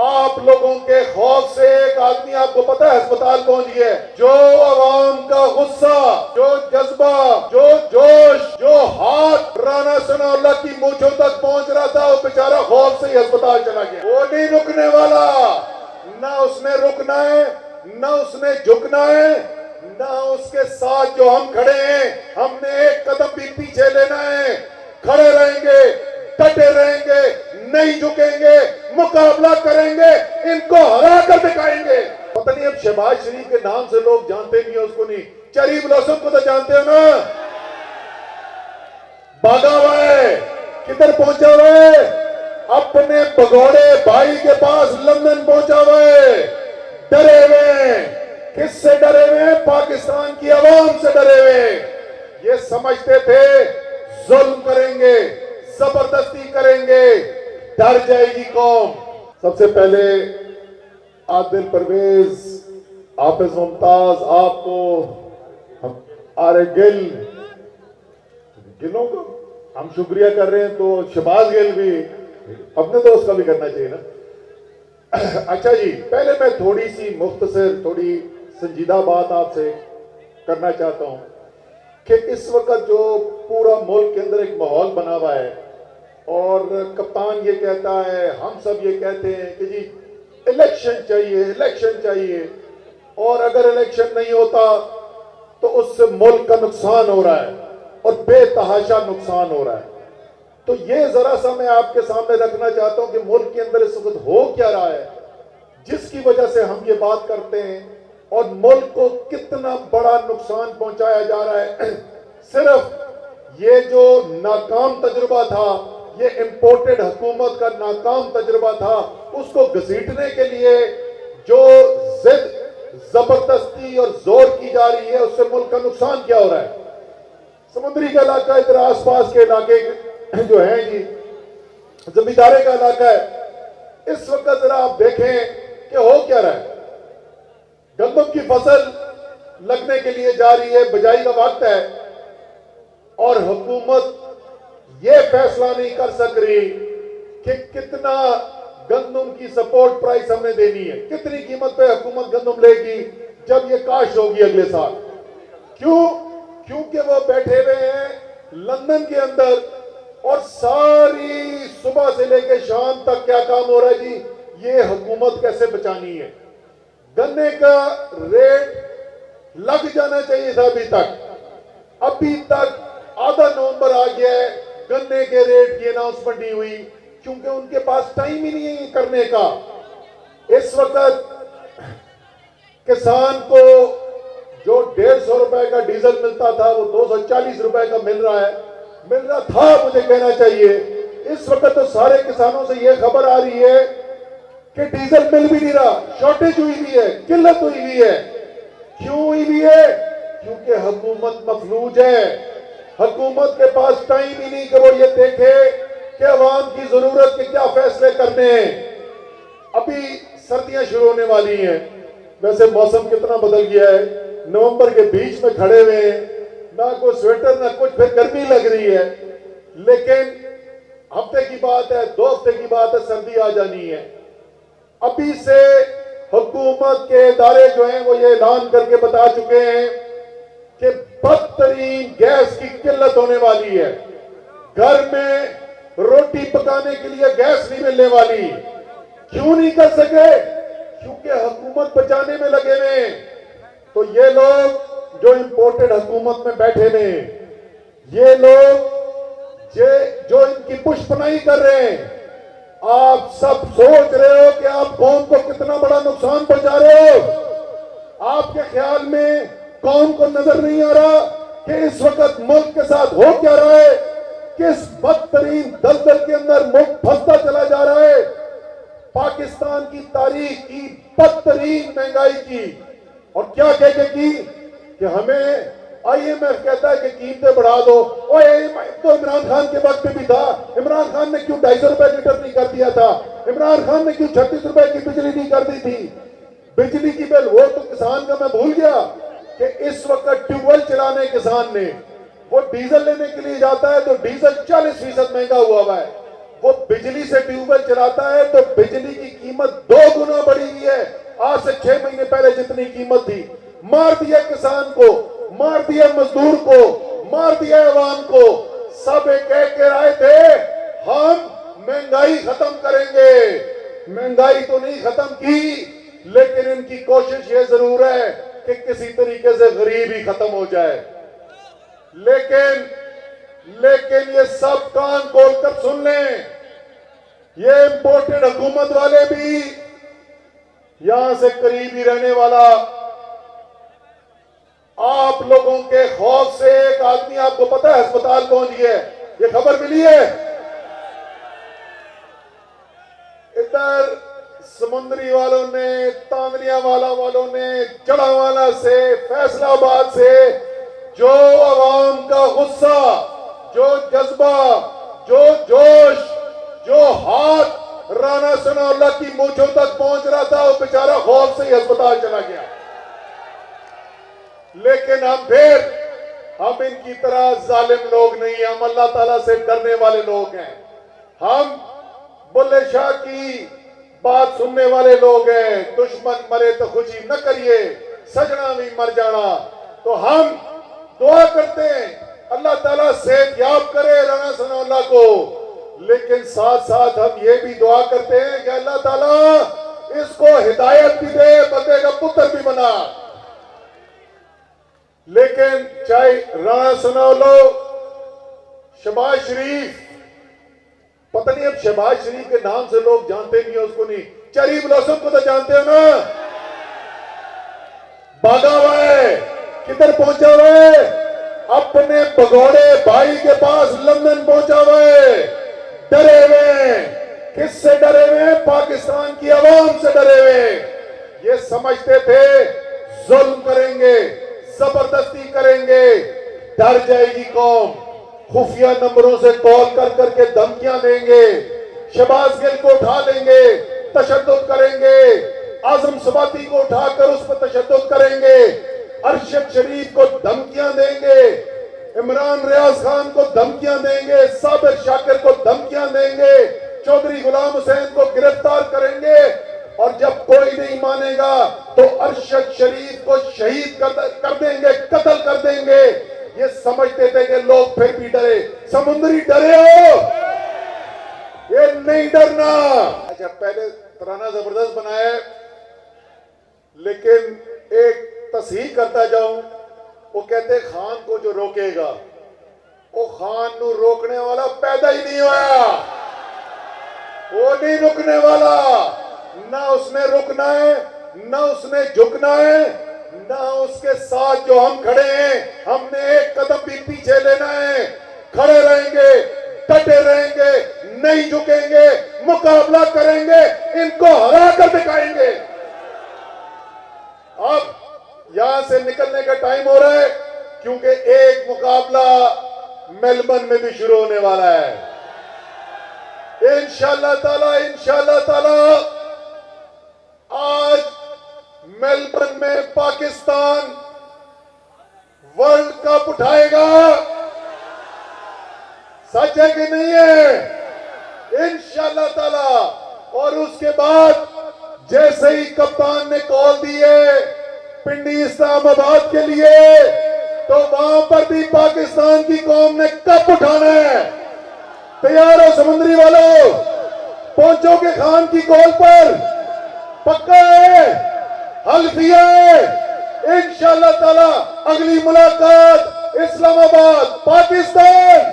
آپ لوگوں کے خوف سے ایک آدمی آپ کو پتا ہے ہسپتال پہنچ گیا ہے. جو عوام کا غصہ، جو جذبہ، جو جوش، جو ہاتھ رانا ثناء اللہ کی مونچھوں تک پہنچ رہا تھا، وہ بیچارہ خوف سے ہی ہسپتال چلا گیا. وہ نہیں رکنے والا، نہ اس نے رکنا ہے، نہ اس نے جھکنا ہے، نہ اس کے ساتھ جو ہم کھڑے ہیں ہم نے ایک قدم بھی پیچھے لینا ہے. کھڑے رہیں گے، ڈٹے رہیں گے، نہیں جھکیں گے، مقابلہ کریں گے، ان کو ہرا کر دکھائیں گے. پتہ نہیں اب شہباز شریف کے نام سے لوگ جانتے نہیں ہیں، اس کو نہیں، چیری بلاسم کو تو جانتے ہو نا. بھاگا ہوا ہے، کدھر پہنچا ہوا ہے؟ اپنے بگوڑے بھائی کے پاس لندن پہنچا ہوا ہے. ڈرے ہوئے، کس سے ڈرے ہوئے؟ پاکستان کی عوام سے ڈرے ہوئے. یہ سمجھتے تھے ظلم کریں گے، زبردستی کریں گے، ڈر جائے گی قوم. سب سے پہلے عادل پرویز، حافظ ممتاز، آپ کو آرے گلوں کو ہم شکریہ کر رہے ہیں، تو شہباز گل بھی اپنے دوست کا بھی کرنا چاہیے نا. اچھا جی، پہلے میں تھوڑی سی مختصر، تھوڑی سنجیدہ بات آپ سے کرنا چاہتا ہوں کہ اس وقت جو پورا ملک کے اندر ایک ماحول بنا ہوا ہے، اور کپتان یہ کہتا ہے، ہم سب یہ کہتے ہیں کہ جی الیکشن چاہیے، الیکشن چاہیے، اور اگر الیکشن نہیں ہوتا تو اس سے ملک کا نقصان ہو رہا ہے اور بے تحاشا نقصان ہو رہا ہے. تو یہ ذرا سا میں آپ کے سامنے رکھنا چاہتا ہوں کہ ملک کے اندر اس وقت ہو کیا رہا ہے جس کی وجہ سے ہم یہ بات کرتے ہیں، اور ملک کو کتنا بڑا نقصان پہنچایا جا رہا ہے. صرف یہ جو ناکام تجربہ تھا، یہ امپورٹڈ حکومت کا ناکام تجربہ تھا، اس کو گھسیٹنے کے لیے جو ضد، زبردستی اور زور کی جا رہی ہے، اس سے ملک کا نقصان کیا ہو رہا ہے. سمندری کا علاقہ، ادھر آس پاس کے علاقے جو ہیں جی، زمیندارے کا علاقہ ہے، اس وقت ذرا آپ دیکھیں کہ ہو کیا رہا ہے. گندم کی فصل لگنے کے لیے جا رہی ہے، بجائی کا وقت ہے، اور حکومت یہ فیصلہ نہیں کر سک رہی کہ کتنا گندم کی سپورٹ پرائس ہم نے دینی ہے، کتنی قیمت پہ حکومت گندم لے گی جب یہ کاشت ہوگی اگلے سال. کیوں؟ کیونکہ وہ بیٹھے ہوئے ہیں لندن کے اندر، اور ساری صبح سے لے کے شام تک کیا کام ہو رہا ہے جی؟ یہ حکومت کیسے بچانی ہے. گنے کا ریٹ لگ جانا چاہیے تھا ابھی تک آدھا نومبر آ گیا ہے، گنے کے ریٹ کی اناؤنسمنٹ نہیں ہوئی، کیونکہ ان کے پاس ٹائم ہی نہیں ہے یہ کرنے کا. اس وقت کسان کو جو 150 روپے کا ڈیزل ملتا تھا وہ 240 روپے کا مل رہا تھا، مجھے کہنا چاہیے. اس وقت تو سارے کسانوں سے یہ خبر آ رہی ہے کہ ڈیزل مل بھی نہیں رہا، شارٹیج ہوئی بھی ہے، قلت ہوئی بھی ہے. کیوں ہوئی بھی ہے؟ کیونکہ حکومت مفلوج ہے. حکومت کے پاس ٹائم ہی نہیں کہ وہ یہ دیکھے کہ عوام کی ضرورت کے کیا فیصلے کرنے ہیں. ابھی سردیاں شروع ہونے والی ہیں، ویسے موسم کتنا بدل گیا ہے، نومبر کے بیچ میں کھڑے ہوئے ہیں، نہ کوئی سویٹر نہ کچھ، پھر گرمی لگ رہی ہے. لیکن ہفتے کی بات ہے، 2 ہفتے کی بات ہے، سردی آ جانی ہے. ابھی سے حکومت کے ادارے جو ہیں وہ یہ اعلان کر کے بتا چکے ہیں کہ بدترین گیس کی قلت ہونے والی ہے. گھر میں روٹی پکانے کے لیے گیس نہیں ملنے والی. کیوں نہیں کر سکے؟ کیونکہ حکومت بچانے میں لگے ہوئے. تو یہ لوگ جو امپورٹڈ حکومت میں بیٹھے ہوئے، یہ لوگ جو ان کی پشپنائی کر رہے ہیں، آپ سب سوچ رہے ہو کہ آپ قوم کو کتنا بڑا نقصان پہنچا رہے ہو. آپ کے خیال میں قوم کو نظر نہیں آ رہا کہ اس وقت ملک کے ساتھ ہو کیا رہا ہے، کس بدترین دلدل کے اندر ملک پھنستا چلا جا رہا ہے. پاکستان کی تاریخ کی بدترین مہنگائی کی، اور کیا کہہ کے کی کہ ہمیں آئی ایم ایف کہتا ہے کہ قیمتیں بڑھا دو. اور تو عمران خان کے وقت میں بھی تھا. عمران خان نے کیوں 250 روپے لیٹر نہیں کر دیا تھا؟ عمران خان نے کیوں 36 روپے کی بجلی نہیں کر دی تھی؟ بجلی کی بل، وہ تو کسان کا میں بھول گیا کہ اس وقت ٹیوب ویل چلانے کسان نے، وہ ڈیزل لینے کے لیے جاتا ہے تو ڈیزل 40% مہنگا ہوا ہے. وہ بجلی سے ٹیوب ویل چلاتا ہے تو بجلی کی قیمت 2 گنا بڑھی ہوئی ہے. آج سے 6 مہینے پہلے جتنی قیمت تھی, مار دیا کسان کو, مار دیا مزدور کو, مار دیا عوام کو. سب کہہ کے آئے تھے ہم مہنگائی ختم کریں گے. مہنگائی تو نہیں ختم کی, لیکن ان کی کوشش یہ ضرور ہے کہ کسی طریقے سے غریب ہی ختم ہو جائے. لیکن یہ سب کان کھول کر سن لیں, یہ امپورٹڈ حکومت والے بھی, یہاں سے قریب ہی رہنے والا, آپ لوگوں کے خوف سے ایک آدمی آپ کو پتا ہے ہسپتال پہنچ گیا ہے, یہ خبر ملی ہے. ادھر سمندری والوں نے, تانیہ والا والوں نے, جڑاوالا سے, فیصلہ آباد سے جو عوام کا غصہ, جو جذبہ, جو جوش, جو ہاتھ رانا ثناءاللہ کی مونچھوں تک پہنچ رہا تھا, وہ بیچارہ خوف سے ہی ہسپتال چلا گیا. لیکن ہم ان کی طرح ظالم لوگ نہیں, ہم اللہ تعالیٰ سے ڈرنے والے لوگ ہیں. ہم بلے شاہ کی بات سننے والے لوگ ہیں. دشمن مرے تو خوشی نہ کریے, سجنا بھی مر جانا. تو ہم دعا کرتے ہیں اللہ تعالیٰ صحت یاب کرے رانا ثناءاللہ کو, لیکن ساتھ ساتھ ہم یہ بھی دعا کرتے ہیں کہ اللہ تعالیٰ اس کو ہدایت بھی دے, بندے کا پتر بھی بنا. لیکن چاہے رانا ثناءاللہ, شہباز شریف, پتہ نہیں اب شہباز شریف کے نام سے لوگ جانتے نہیں ہیں, اس کو نہیں, چیری بلاسم کو تو جانتے ہو نا, بھاگا ہوا ہے, کدھر پہنچا ہوا ہے, اپنے بگوڑے بھائی کے پاس لندن پہنچا ہوا ہے. ڈرے ہوئے, کس سے ڈرے ہوئے؟ پاکستان کی عوام سے ڈرے ہوئے. یہ سمجھتے تھے ظلم کریں گے, زبردستی کریں گے, ڈر جائے گی قوم, خفیہ نمبروں سے کال کر کر کے دھمکیاں دیں گے, شہباز گل کو اٹھا لیں گے, تشدد کریں گے, اعظم سباتی کو اٹھا کر اس پر تشدد کریں گے, ارشد شریف کو دھمکیاں دیں گے, عمران ریاض خان کو دھمکیاں دیں گے, صابر شاکر کو دھمکیاں دیں گے, چودھری غلام حسین کو گرفتار کریں گے, اور جب کوئی نہیں مانے گا تو ارشد شریف کو شہید کر دیں گے, قتل کر دیں گے. یہ سمجھتے تھے کہ لوگ پھر بھی ڈرے. سمندری ڈرے ہو, یہ نہیں ڈرنا. اچھا پہلے ترانہ زبردست بنایا ہے, لیکن ایک تصحیح کرتا جاؤں. وہ کہتے خان کو جو روکے گا, وہ خان نو روکنے والا پیدا ہی نہیں ہوا, وہ نہیں رکنے والا. نہ اس نے رکنا ہے, نہ اس نے جھکنا ہے, نہ اس کے ساتھ جو ہم کھڑے ہیں ہم نے ایک قدم بھی پیچھے لینا ہے. کھڑے رہیں گے, ڈٹے رہیں گے, نہیں جھکیں گے, مقابلہ کریں گے, ان کو ہرا کر دکھائیں گے. اب یہاں سے نکلنے کا ٹائم ہو رہا ہے, کیونکہ ایک مقابلہ میلبرن میں بھی شروع ہونے والا ہے. انشاءاللہ تعالی آج میلبرن میں پاکستان ورلڈ کپ اٹھائے گا. سچ ہے کہ نہیں ہے؟ انشاءاللہ تعالی. اور اس کے بعد جیسے ہی کپتان نے کال دی ہے پنڈی اسلام آباد کے لیے, تو وہاں پر بھی پاکستان کی قوم نے کپ اٹھانا ہے. تیار ہو سمندری والوں؟ پہنچو گے خان کی کال پر؟ پکا ہے, حلفیہ ہے. انشاءاللہ تعالی اگلی ملاقات اسلام آباد, پاکستان.